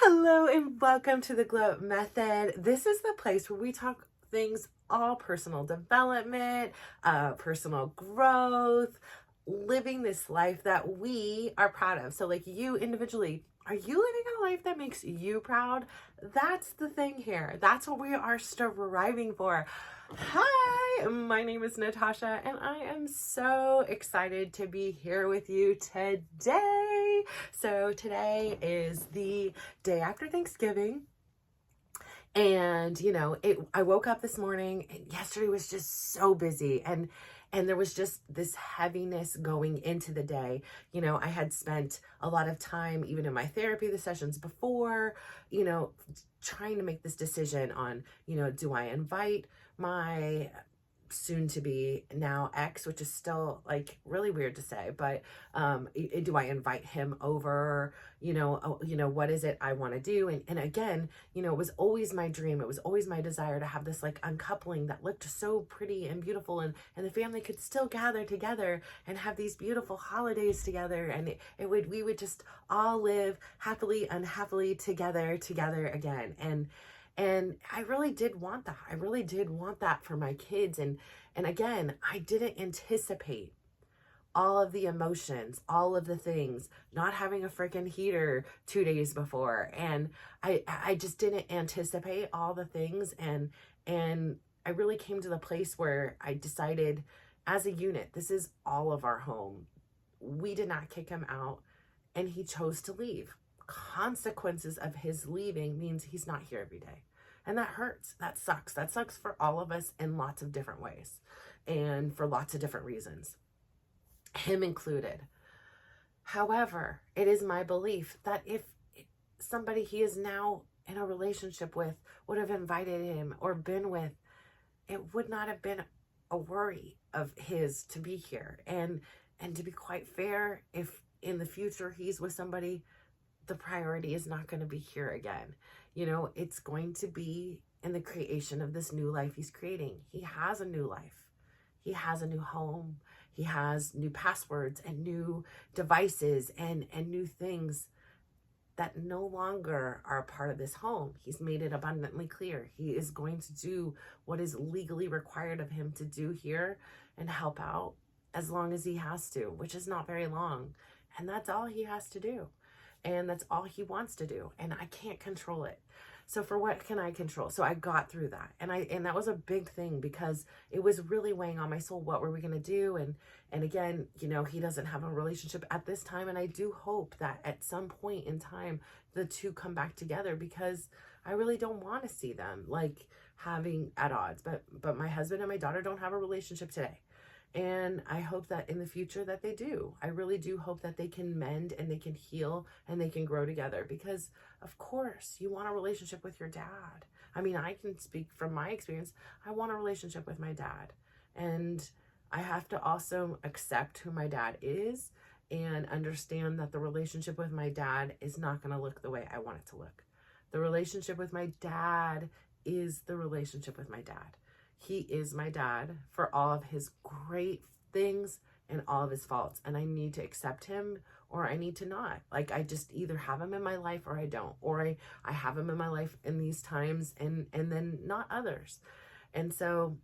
Hello and welcome to the Glow Up Method. This is the place where we talk things all personal development, personal growth, living this life that we are proud of. So, like you individually, are you living a life that makes you proud? That's the thing here. That's what we are striving for. Hi, my name is Natasha, and I am so excited to be here with you today. So, today is the day after Thanksgiving. And I woke up this morning and yesterday was just so busy and there was just this heaviness going into the day. I had spent a lot of time even in my therapy, the sessions before, trying to make this decision on, do I invite my soon to be now ex, which is still like really weird to say, but do I invite him over? What is it I want to do? And again, it was always my dream. It was always my desire to have this like uncoupling that looked so pretty and beautiful, and the family could still gather together and have these beautiful holidays together, and we would just all live happily, unhappily together again. And I really did want that. I really did want that for my kids. And again, I didn't anticipate all of the emotions, all of the things, not having a freaking heater 2 days before. And I just didn't anticipate all the things. And I really came to the place where I decided as a unit, this is all of our home. We did not kick him out, and he chose to leave. Consequences of his leaving means he's not here every day. And that hurts. That sucks. That sucks for all of us in lots of different ways and for lots of different reasons, him included. However, it is my belief that if somebody he is now in a relationship with would have invited him or been with, it would not have been a worry of his to be here. And to be quite fair, if in the future he's with somebody, the priority is not going to be here again. It's going to be in the creation of this new life he's creating. He has a new life. He has a new home. He has new passwords and new devices and new things that no longer are a part of this home. He's made it abundantly clear. He is going to do what is legally required of him to do here and help out as long as he has to, which is not very long. And that's all he has to do. And that's all he wants to do. And I can't control it. So for what can I control? So I got through that. And that was a big thing because it was really weighing on my soul. What were we going to do? And again, he doesn't have a relationship at this time. And I do hope that at some point in time, the two come back together, because I really don't want to see them like having at odds. But my husband and my daughter don't have a relationship today. And I hope that in the future that they do. I really do hope that they can mend and they can heal and they can grow together, because of course you want a relationship with your dad. I mean, I can speak from my experience. I want a relationship with my dad, and I have to also accept who my dad is and understand that the relationship with my dad is not going to look the way I want it to look. The relationship with my dad is the relationship with my dad. He is my dad for all of his great things and all of his faults. And I need to accept him, or I need to not. Like, I just either have him in my life or I don't. Or I have him in my life in these times and then not others. And so,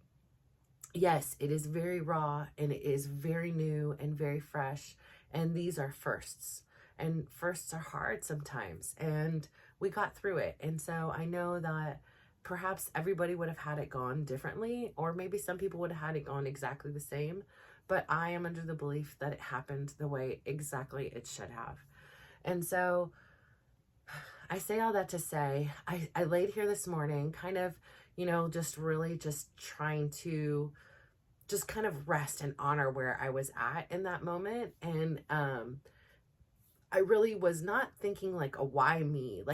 yes, it is very raw and it is very new and very fresh. And these are firsts. And firsts are hard sometimes. And we got through it. And so I know that perhaps everybody would have had it gone differently, or maybe some people would have had it gone exactly the same, but I am under the belief that it happened the way exactly it should have. And so I say all that to say, I laid here this morning kind of, just really just trying to just kind of rest and honor where I was at in that moment. And I really was not thinking like a why me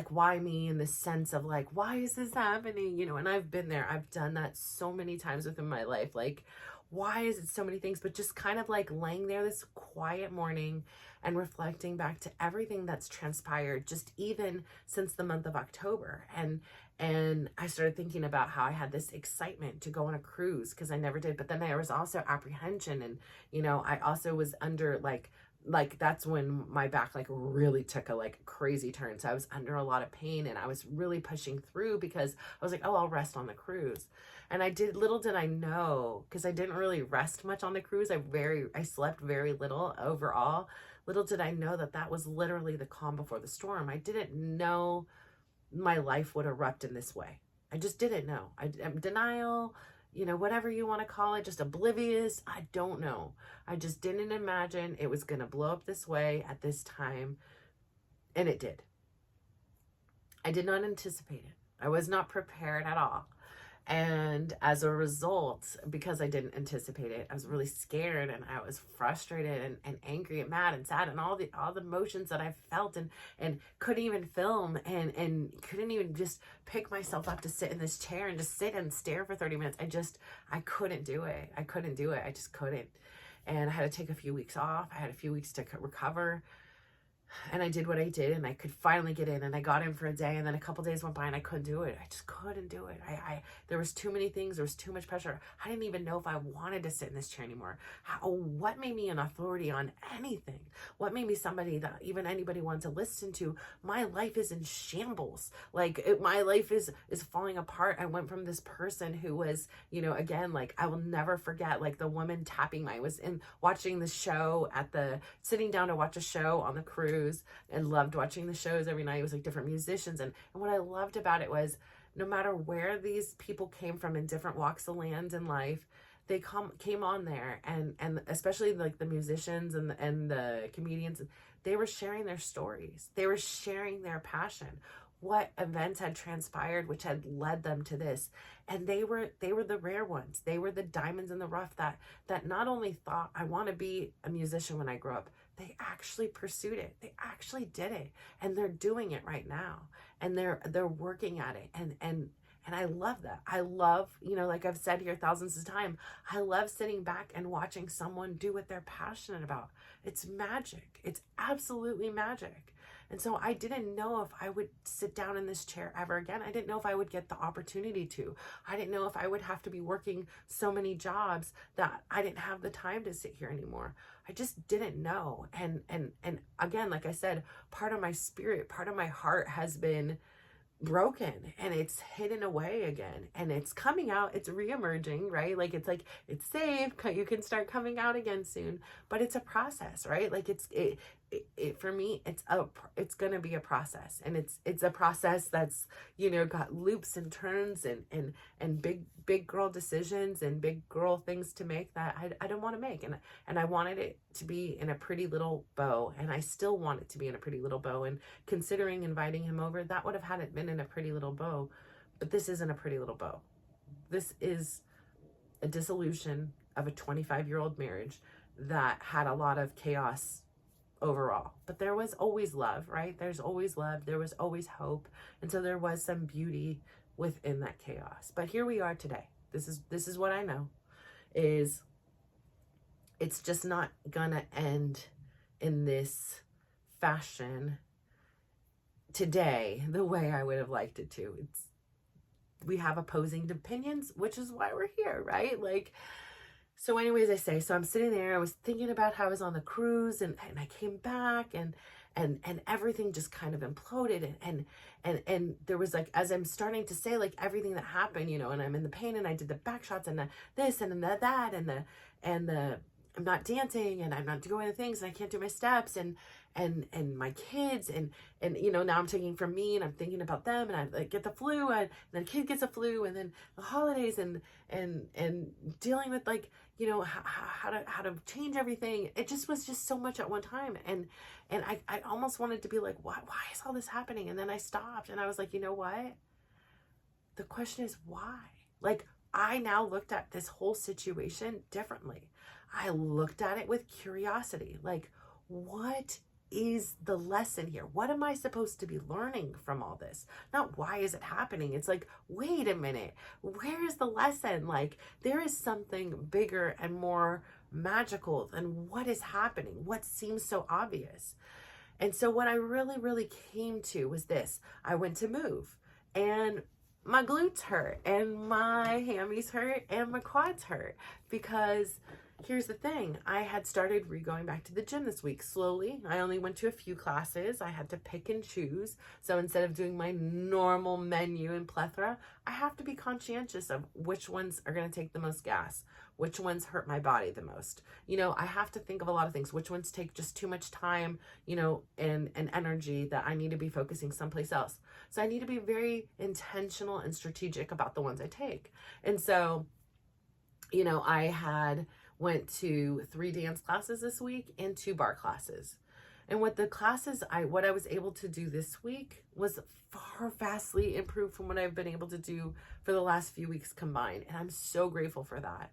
in the sense of like, why is this happening? And I've been there. I've done that so many times within my life. Like, why is it so many things? But just kind of like laying there this quiet morning and reflecting back to everything that's transpired just even since the month of October. And I started thinking about how I had this excitement to go on a cruise because I never did. But then there was also apprehension. And, I also was under like like that's when my back like really took a like crazy turn. So I was under a lot of pain and I was really pushing through because I was like, oh, I'll rest on the cruise. And little did I know, because I didn't really rest much on the cruise. I slept very little overall. Little did I know that that was literally the calm before the storm. I didn't know my life would erupt in this way. I just didn't know. I'm denial, whatever you want to call it, just oblivious. I don't know. I just didn't imagine it was going to blow up this way at this time. And it did. I did not anticipate it. I was not prepared at all. And as a result, because I didn't anticipate it, I was really scared and I was frustrated and angry and mad and sad and all the emotions that I felt and couldn't even film and couldn't even just pick myself up to sit in this chair and just sit and stare for 30 minutes. I couldn't do it. I couldn't do it. I just couldn't. And I had to take a few weeks off. I had a few weeks to recover. And I did what I did, and I could finally get in, and I got in for a day, and then a couple days went by and I couldn't do it. I just couldn't do it. There was too many things. There was too much pressure. I didn't even know if I wanted to sit in this chair anymore. What made me an authority on anything? What made me somebody that even anybody wanted to listen to? My life is in shambles. My life is falling apart. I went from this person who was, again, like I will never forget, like the woman tapping I was in watching the show sitting down to watch a show on the cruise, and loved watching the shows every night. It was like different musicians. And what I loved about it was no matter where these people came from in different walks of land in life, they came on there and especially like the musicians and the comedians, they were sharing their stories. They were sharing their passion, what events had transpired which had led them to this. And they were the rare ones. They were the diamonds in the rough that not only thought, I want to be a musician when I grow up, they actually pursued it. They actually did it. And they're doing it right now. And they're working at it. And I love that. I love, like I've said here thousands of times, I love sitting back and watching someone do what they're passionate about. It's magic. It's absolutely magic. And so I didn't know if I would sit down in this chair ever again. I didn't know if I would get the opportunity to. I didn't know if I would have to be working so many jobs that I didn't have the time to sit here anymore. I just didn't know. And again, like I said, part of my spirit, part of my heart has been broken and it's hidden away again, and it's coming out, it's reemerging, right? Like it's safe, you can start coming out again soon, but it's a process, right? Like it for me, it's gonna be a process, and it's a process that's got loops and turns and big girl decisions and big girl things to make that I don't want to make, and I wanted it to be in a pretty little bow, and I still want it to be in a pretty little bow. And considering inviting him over, that would have had it been in a pretty little bow, but this isn't a pretty little bow. This is a dissolution of a 25-year-old marriage that had a lot of chaos overall, but there was always love, right? There's always love. There was always hope. And so there was some beauty within that chaos. But here we are today. This is what I know is it's just not gonna end in this fashion today the way I would have liked it to. We have opposing opinions, which is why we're here, right? So anyways, so I'm sitting there, I was thinking about how I was on the cruise and I came back and everything just kind of imploded and there was as I'm starting to say everything that happened, and I'm in the pain and I did the back shots and the this and the that and the I'm not dancing and I'm not doing the things and I can't do my steps and my kids and now I'm taking from me and I'm thinking about them and I get the flu and then the kid gets a flu and then the holidays and dealing with how to change everything. It just was just so much at one time and I almost wanted to be like, why is all this happening? And then I stopped and I was like, you know what? The question is why? I now looked at this whole situation differently. I looked at it with curiosity. What is the lesson here? What am I supposed to be learning from all this? Not why is it happening? It's wait a minute, where is the lesson? There is something bigger and more magical than what is happening, what seems so obvious. And so what I really, really came to was this. I went to move and my glutes hurt and my hammies hurt and my quads hurt because here's the thing. I had started going back to the gym this week slowly. I only went to a few classes. I had to pick and choose. So instead of doing my normal menu and plethora, I have to be conscientious of which ones are going to take the most gas, which ones hurt my body the most. I have to think of a lot of things, which ones take just too much time, and energy that I need to be focusing someplace else. So I need to be very intentional and strategic about the ones I take. And so, I went to 3 dance classes this week and 2 bar classes. And what I was able to do this week was far vastly improved from what I've been able to do for the last few weeks combined. And I'm so grateful for that.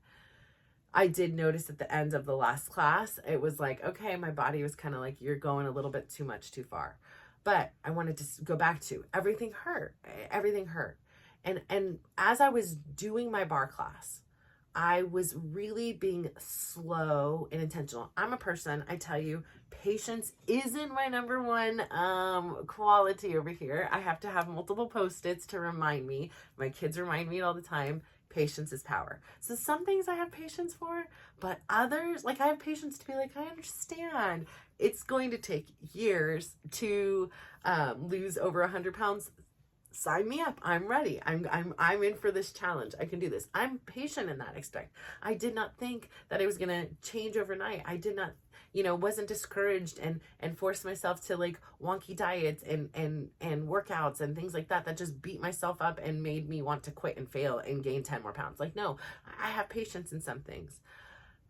I did notice at the end of the last class, it was like, okay, my body was kind of like, you're going a little bit too much too far. But I wanted to go back to everything hurt. Everything hurt. And as I was doing my bar class, I was really being slow and intentional. I'm a person, I tell you, patience isn't my number one quality over here. I have to have multiple Post-its to remind me. My kids remind me all the time. Patience is power. So some things I have patience for, but others, like I have patience to be like, I understand. It's going to take years to lose over 100 pounds. Sign me up. I'm ready. I'm in for this challenge. I can do this. I'm patient in that aspect. I did not think that I was going to change overnight. I did not, wasn't discouraged and forced myself to like wonky diets and workouts and things like that just beat myself up and made me want to quit and fail and gain 10 more pounds. Like, no, I have patience in some things.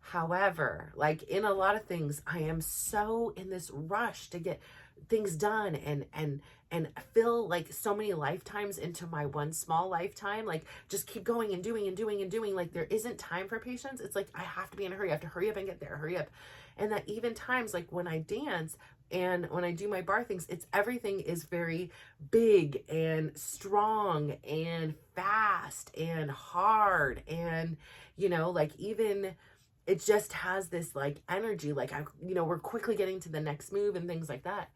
However, like in a lot of things, I am so in this rush to get things done and fill like so many lifetimes into my one small lifetime, like just keep going and doing and doing and doing. Like there isn't time for patience. It's like I have to be in a hurry. I have to hurry up and get there, hurry up. And that even times like when I dance and when I do my bar things, everything is very big and strong and fast and hard. And, like even it just has this like energy, like we're quickly getting to the next move and things like that.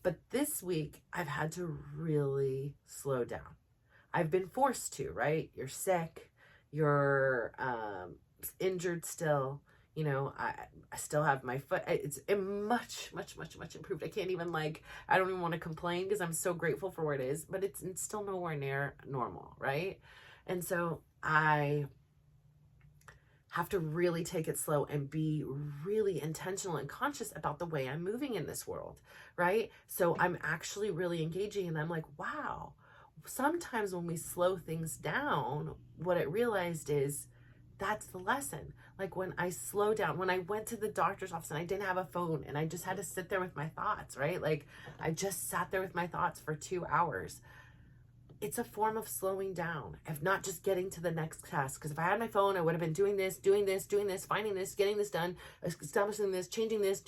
But this week I've had to really slow down. I've been forced to, right? You're sick, you're injured still. I still have my foot. It's much, much, much, much improved. I can't even I don't even want to complain because I'm so grateful for where it is, but it's still nowhere near normal, right? And so I have to really take it slow and be really intentional and conscious about the way I'm moving in this world, right? So I'm actually really engaging and I'm like, wow, sometimes when we slow things down, what I realized is that's the lesson. Like when I slow down, when I went to the doctor's office and I didn't have a phone and I just had to sit there with my thoughts, right? Like I just sat there with my thoughts for 2 hours. It's a form of slowing down, of not just getting to the next task. Because if I had my phone, I would have been doing this, finding this, getting this done, establishing this, changing this.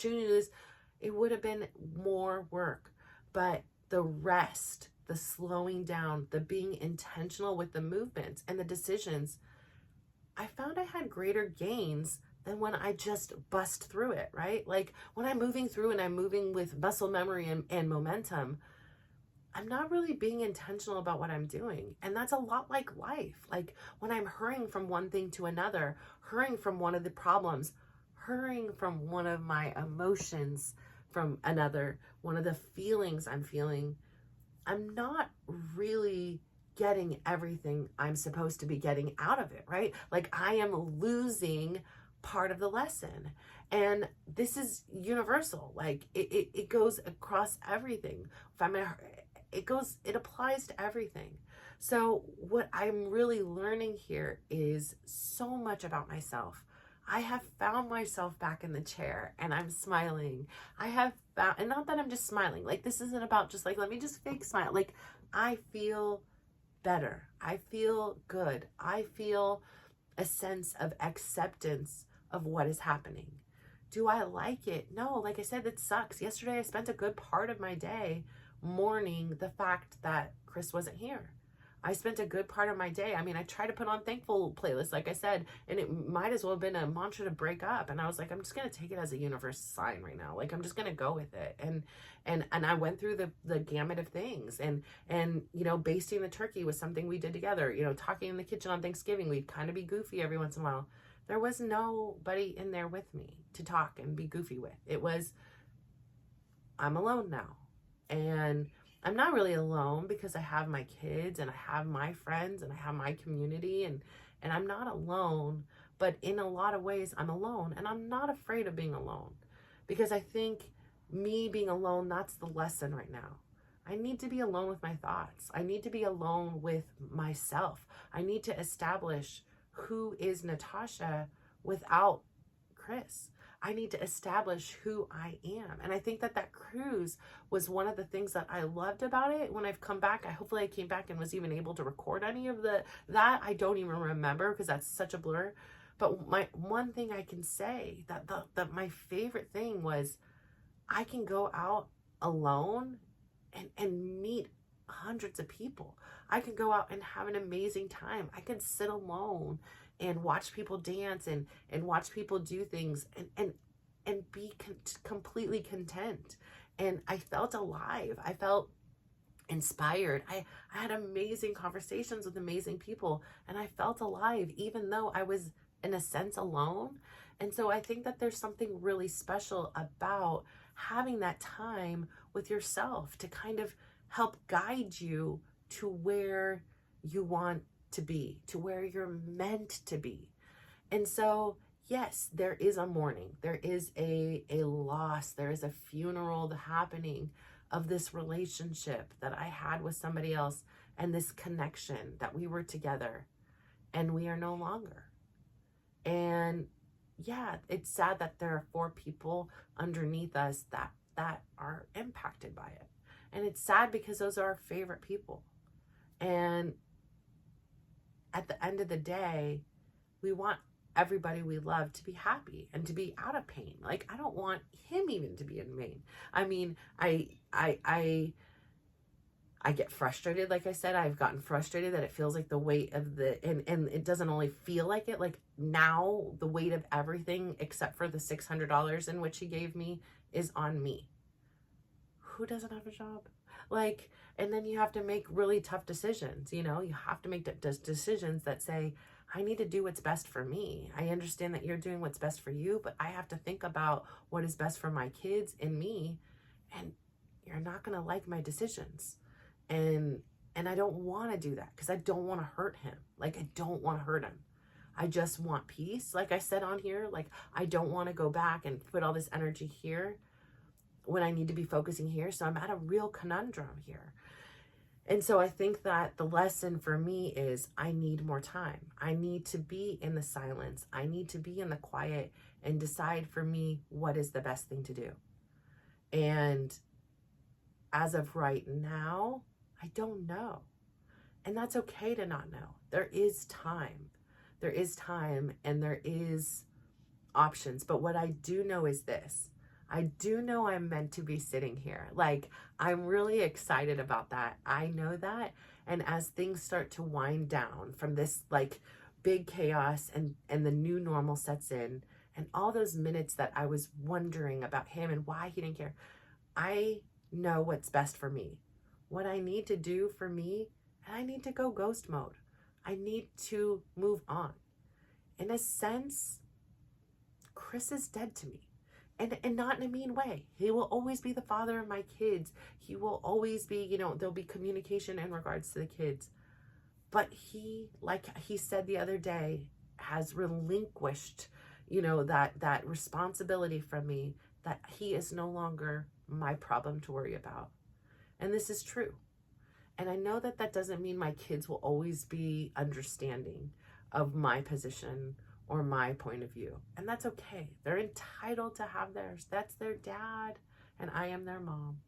It would have been more work. But the rest, the slowing down, the being intentional with the movements and the decisions, I found I had greater gains than when I just bust through it, right? Like when I'm moving through and I'm moving with muscle memory and momentum, I'm not really being intentional about what I'm doing. And that's a lot like life. Like when I'm hurrying from one thing to another, hurrying from one of the problems, hurrying from one of my emotions from another, one of the feelings I'm feeling, I'm not really getting everything I'm supposed to be getting out of it, right? Like I am losing part of the lesson. And this is universal. Like it goes across everything. It applies to everything. So what I'm really learning here is so much about myself. I have found myself back in the chair and I'm smiling. I have found, and not that I'm just smiling, like this isn't about just like, let me just fake smile. Like I feel better. I feel good. I feel a sense of acceptance of what is happening. Do I like it? No, like I said, that sucks. Yesterday I spent a good part of my day mourning the fact that Chris wasn't here. I spent a good part of my day. I mean, I tried to put on thankful playlists, like I said, and it might as well have been a mantra to break up. And I was like, I'm just going to take it as a universe sign right now. Like, I'm just going to go with it. And I went through the gamut of things and, basting the turkey was something we did together, talking in the kitchen on Thanksgiving. We'd kind of be goofy every once in a while. There was nobody in there with me to talk and be goofy with. It was, I'm alone now. And I'm not really alone because I have my kids and I have my friends and I have my community, and I'm not alone, but in a lot of ways I'm alone, and I'm not afraid of being alone because I think me being alone, that's the lesson right now. I need to be alone with my thoughts. I need to be alone with myself. I need to establish who is Natasha without Chris. I need to establish who I am. And I think that that cruise was one of the things that I loved about it. When I've come back, hopefully I came back and was even able to record any of that I don't even remember because that's such a blur. But my one thing I can say that my favorite thing was I can go out alone and meet hundreds of people. I could go out and have an amazing time. I could sit alone and watch people dance and watch people do things and be completely content. And I felt alive. I felt inspired. I had amazing conversations with amazing people, and I felt alive even though I was in a sense alone. And so I think that there's something really special about having that time with yourself to kind of help guide you to where you want to be, to where you're meant to be. And so, yes, there is a mourning, there is a loss, there is a funeral happening of this relationship that I had with somebody else and this connection that we were together and we are no longer. And yeah, it's sad that there are 4 people underneath us that are impacted by it. And it's sad because those are our favorite people. And at the end of the day, we want everybody we love to be happy and to be out of pain. Like, I don't want him even to be in pain. I mean, I get frustrated. Like I said, I've gotten frustrated that it feels like the weight of and it doesn't only feel like it, like now the weight of everything except for the $600 in which he gave me is on me. Who doesn't have a job? Like, and then you have to make really tough decisions. You have to make decisions that say, I need to do what's best for me. I understand that you're doing what's best for you, but I have to think about what is best for my kids and me. And you're not going to like my decisions. And I don't want to do that because I don't want to hurt him. Like, I don't want to hurt him. I just want peace. Like I said on here, like, I don't want to go back and put all this energy here when I need to be focusing here. So I'm at a real conundrum here. And so I think that the lesson for me is I need more time. I need to be in the silence. I need to be in the quiet and decide for me what is the best thing to do. And as of right now, I don't know. And that's okay to not know. There is time. There is time and there is options. But what I do know is this. I do know I'm meant to be sitting here. Like, I'm really excited about that. I know that. And as things start to wind down from this like big chaos and the new normal sets in, and all those minutes that I was wondering about him and why he didn't care, I know what's best for me. What I need to do for me, and I need to go ghost mode. I need to move on. In a sense, Chris is dead to me. And not in a mean way. He will always be the father of my kids. He will always be, there'll be communication in regards to the kids. But he, like he said the other day, has relinquished, that responsibility from me, that he is no longer my problem to worry about. And this is true. And I know that doesn't mean my kids will always be understanding of my position or my point of view. And that's okay. They're entitled to have theirs. That's their dad, and I am their mom.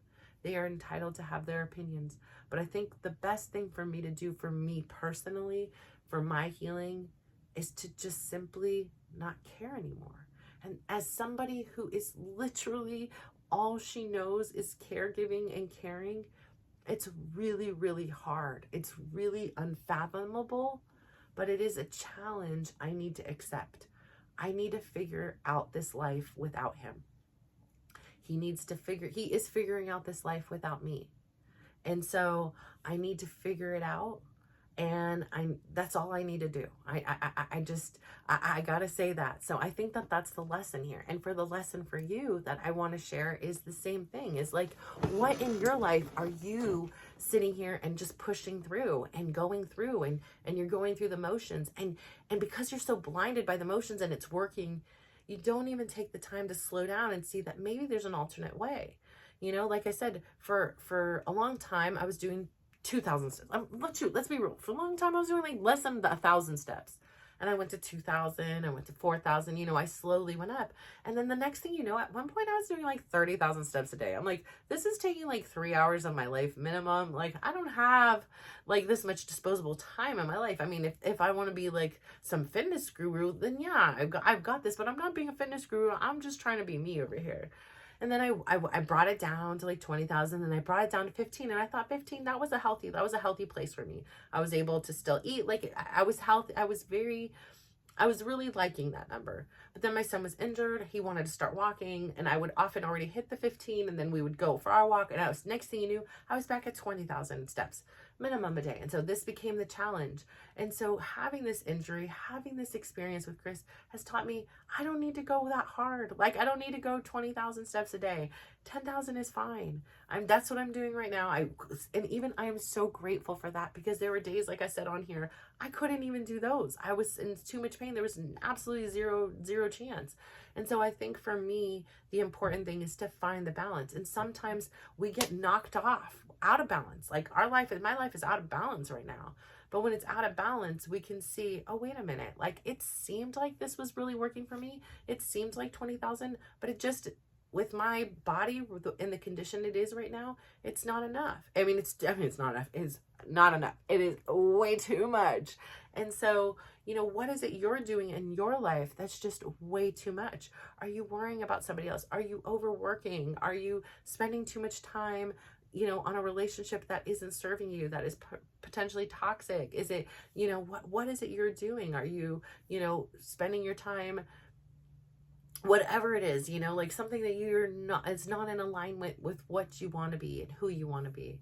They are entitled to have their opinions. But I think the best thing for me to do for me personally, for my healing, is to just simply not care anymore. And as somebody who is literally all she knows is caregiving and caring, it's really, really hard. It's really unfathomable. But it is a challenge I need to accept. I need to figure out this life without him. He is figuring out this life without me. And so I need to figure it out And that's all I need to do. I gotta say that. So I think that that's the lesson here. And for the lesson for you that I want to share is the same thing, is like, what in your life are you sitting here and just pushing through and going through, and you're going through the motions, and because you're so blinded by the motions and it's working, you don't even take the time to slow down and see that maybe there's an alternate way. Like I said, for a long time I was doing 2,000 steps. Let's be real. For a long time, I was doing like less than 1,000 steps. And I went to 2,000, I went to 4,000, I slowly went up. And then the next thing you know, at one point I was doing like 30,000 steps a day. I'm like, this is taking like 3 hours of my life minimum. Like, I don't have like this much disposable time in my life. I mean, if I want to be like some fitness guru, then yeah, I've got this, but I'm not being a fitness guru. I'm just trying to be me over here. And then I brought it down to like 20,000, and I brought it down to 15. And I thought 15, that was a healthy place for me. I was able to still eat. Like, I was healthy. I was really liking that number. But then my son was injured. He wanted to start walking, and I would often already hit the 15, and then we would go for our walk. And next thing you knew, I was back at 20,000 steps minimum a day. And so this became the challenge. And so having this injury, having this experience with Chris has taught me I don't need to go that hard. Like, I don't need to go 20,000 steps a day. 10,000 is fine. That's what I'm doing right now. I am so grateful for that, because there were days, like I said on here, I couldn't even do those. I was in too much pain. There was absolutely zero chance. And so I think for me, the important thing is to find the balance. And sometimes we get knocked off, out of balance. Like, my life is out of balance right now. But when it's out of balance, we can see, oh, wait a minute. Like, it seemed like this was really working for me. It seemed like 20,000, but it just, with my body in the condition it is right now, it's not enough. It's not enough. It's not enough. It is way too much. And so, what is it you're doing in your life that's just way too much? Are you worrying about somebody else? Are you overworking? Are you spending too much time, on a relationship that isn't serving you, that is potentially toxic? Is it, what is it you're doing? Are you, spending your time, whatever it is, like something that it's not in alignment with what you want to be and who you want to be.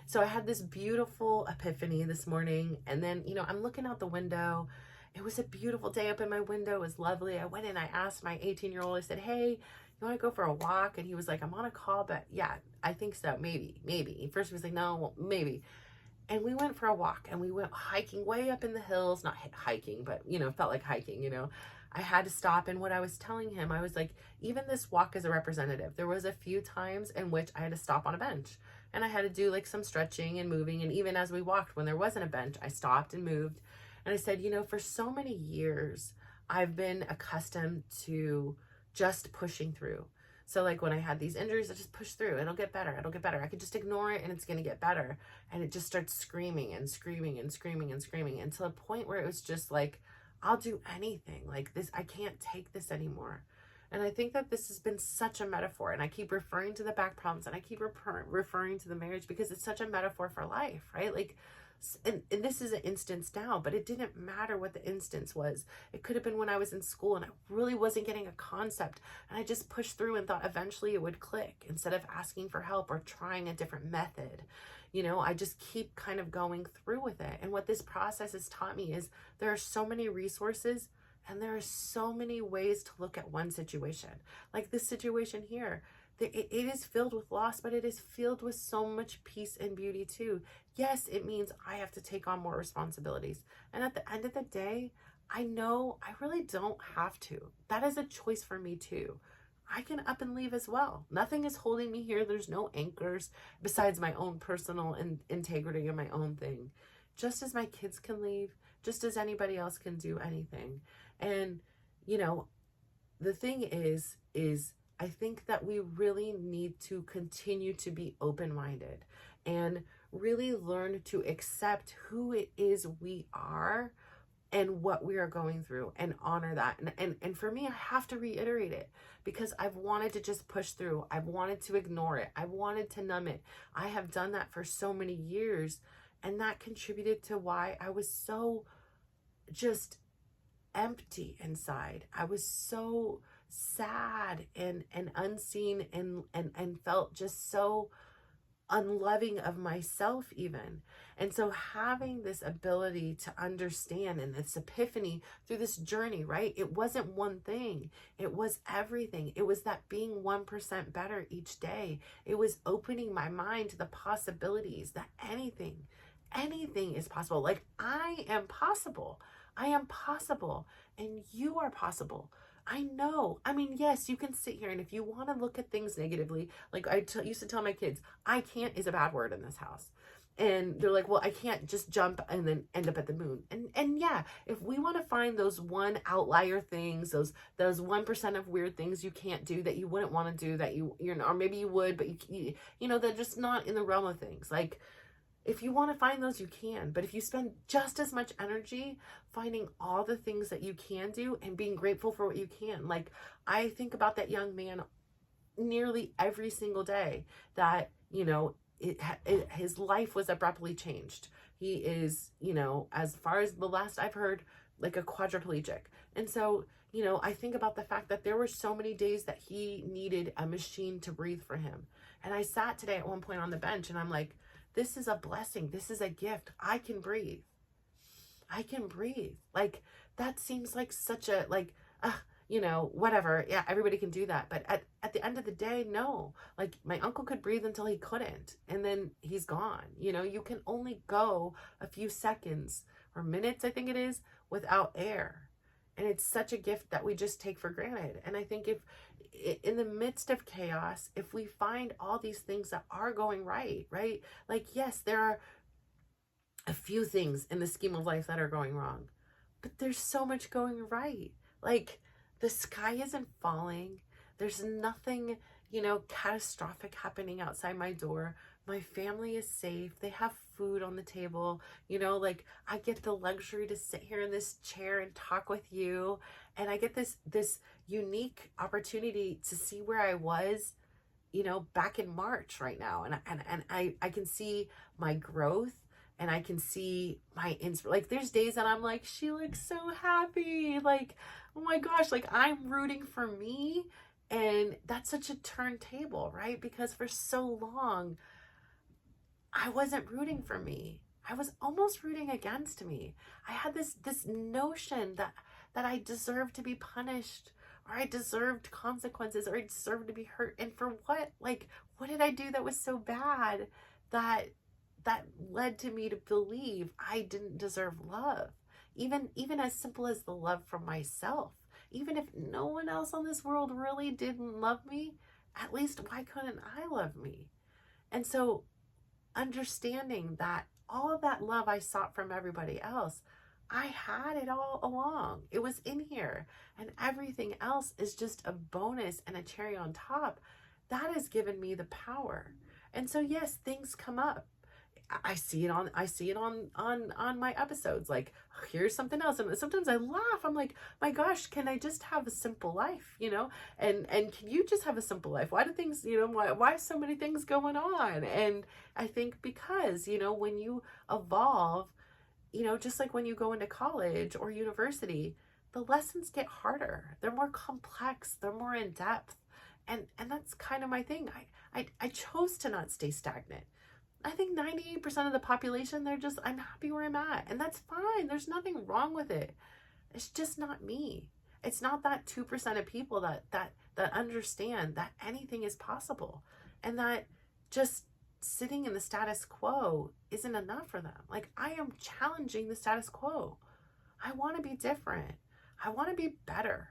So I had this beautiful epiphany this morning, and then, I'm looking out the window. It was a beautiful day up in my window. It was lovely. I went in, I asked my 18-year-old, I said, hey, you want to go for a walk? And he was like, I'm on a call, but yeah, I think so. Maybe. First he was like, no, well, maybe. And we went for a walk, and we went hiking way up in the hills, not hiking, but, felt like hiking, I had to stop. And what I was telling him, I was like, even this walk is a representative. There was a few times in which I had to stop on a bench, and I had to do like some stretching and moving. And even as we walked, when there wasn't a bench, I stopped and moved. And I said, for so many years, I've been accustomed to just pushing through. So like when I had these injuries, I just push through. It'll get better. I could just ignore it, and it's going to get better. And it just starts screaming and screaming and screaming and screaming until a point where it was just like, I'll do anything like this. I can't take this anymore. And I think that this has been such a metaphor. And I keep referring to the back problems, and I keep referring to the marriage, because it's such a metaphor for life, right? Like, and this is an instance now, but it didn't matter what the instance was. It could have been when I was in school and I really wasn't getting a concept, and I just pushed through and thought eventually it would click, instead of asking for help or trying a different method. I just keep kind of going through with it. And what this process has taught me is there are so many resources, and there are so many ways to look at one situation. Like this situation here, it is filled with loss, but it is filled with so much peace and beauty too. Yes, it means I have to take on more responsibilities. And at the end of the day, I know I really don't have to. That is a choice for me too. I can up and leave as well. Nothing is holding me here. There's no anchors besides my own personal integrity and my own thing. Just as my kids can leave, just as anybody else can do anything. And, the thing is I think that we really need to continue to be open-minded and really learn to accept who it is we are and what we are going through, and honor that. And for me, I have to reiterate it, because I've wanted to just push through. I've wanted to ignore it. I've wanted to numb it. I have done that for so many years, and that contributed to why I was so just empty inside. I was so sad and unseen and felt just so unloving of myself even. And so having this ability to understand and this epiphany through this journey, right? It wasn't one thing. It was everything. It was that being 1% better each day. It was opening my mind to the possibilities that anything is possible. Like I am possible. I am possible and you are possible. I know. I mean, yes, you can sit here and if you want to look at things negatively, like used to tell my kids, I can't is a bad word in this house. And they're like, well, I can't just jump and then end up at the moon. And yeah, if we want to find those one outlier things, those 1% of weird things you can't do that you wouldn't want to do that you're or maybe you would, but you know, they're just not in the realm of things. Like if you want to find those, you can. But if you spend just as much energy finding all the things that you can do and being grateful for what you can. Like I think about that young man nearly every single day that, you know, his life was abruptly changed. He is, you know, as far as the last I've heard, like a quadriplegic. And so, you know, I think about the fact that there were so many days that he needed a machine to breathe for him. And I sat today at one point on the bench and I'm like, this is a blessing. This is a gift. I can breathe. I can breathe. Like that seems like such a, like, you know, whatever. Yeah, everybody can do that. But at the end of the day, no. Like my uncle could breathe until he couldn't. And then he's gone. You know, you can only go a few seconds or minutes, I think it is, without air. And it's such a gift that we just take for granted. And I think if in the midst of chaos, if we find all these things that are going right, like, yes, there are a few things in the scheme of life that are going wrong, but there's so much going right. Like the sky isn't falling. There's nothing, you know, catastrophic happening outside my door. My family is safe. They have food on the table. You know, like I get the luxury to sit here in this chair and talk with you. And I get this unique opportunity to see where I was, you know, back in March right now. And I can see my growth and I can see my like there's days that I'm like, she looks so happy. Like, oh my gosh, like I'm rooting for me. And that's such a turntable, right? Because for so long, I wasn't rooting for me. I was almost rooting against me. I had this notion that I deserved to be punished, or I deserved consequences, or I deserved to be hurt. And for what? Like, what did I do that was so bad that led to me to believe I didn't deserve love? Even as simple as the love from myself. Even if no one else on this world really didn't love me, at least why couldn't I love me? And so understanding that all of that love I sought from everybody else, I had it all along. It was in here. And everything else is just a bonus and a cherry on top. That has given me the power. And so yes, things come up. I see it on my episodes. Like, here's something else. And sometimes I laugh. I'm like, my gosh, can I just have a simple life, you know? And can you just have a simple life? Why do things, you know, why so many things going on? And I think because, you know, when you evolve, you know, just like when you go into college or university, the lessons get harder. They're more complex. They're more in depth. And that's kind of my thing. I chose to not stay stagnant. I think 98% of the population, I'm happy where I'm at. And that's fine. There's nothing wrong with it. It's just not me. It's not that 2% of people that understand that anything is possible. And that just sitting in the status quo isn't enough for them. Like, I am challenging the status quo. I want to be different. I want to be better.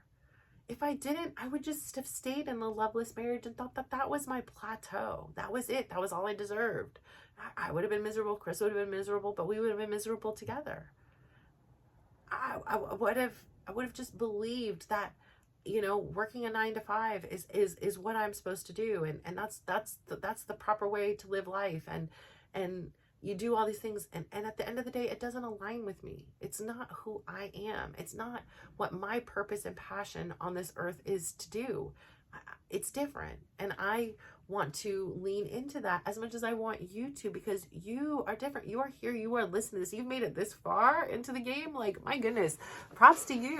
If I didn't, I would just have stayed in the loveless marriage and thought that was my plateau. That was it. That was all I deserved. I would have been miserable. Chris would have been miserable, but we would have been miserable together. I would have just believed that, you know, working a 9 to 5 is what I'm supposed to do. And that's the proper way to live life. And you do all these things. And at the end of the day, it doesn't align with me. It's not who I am. It's not what my purpose and passion on this earth is to do. It's different. And I want to lean into that as much as I want you to, because you are different. You are here. You are listening to this. You've made it this far into the game. Like, my goodness, props to you.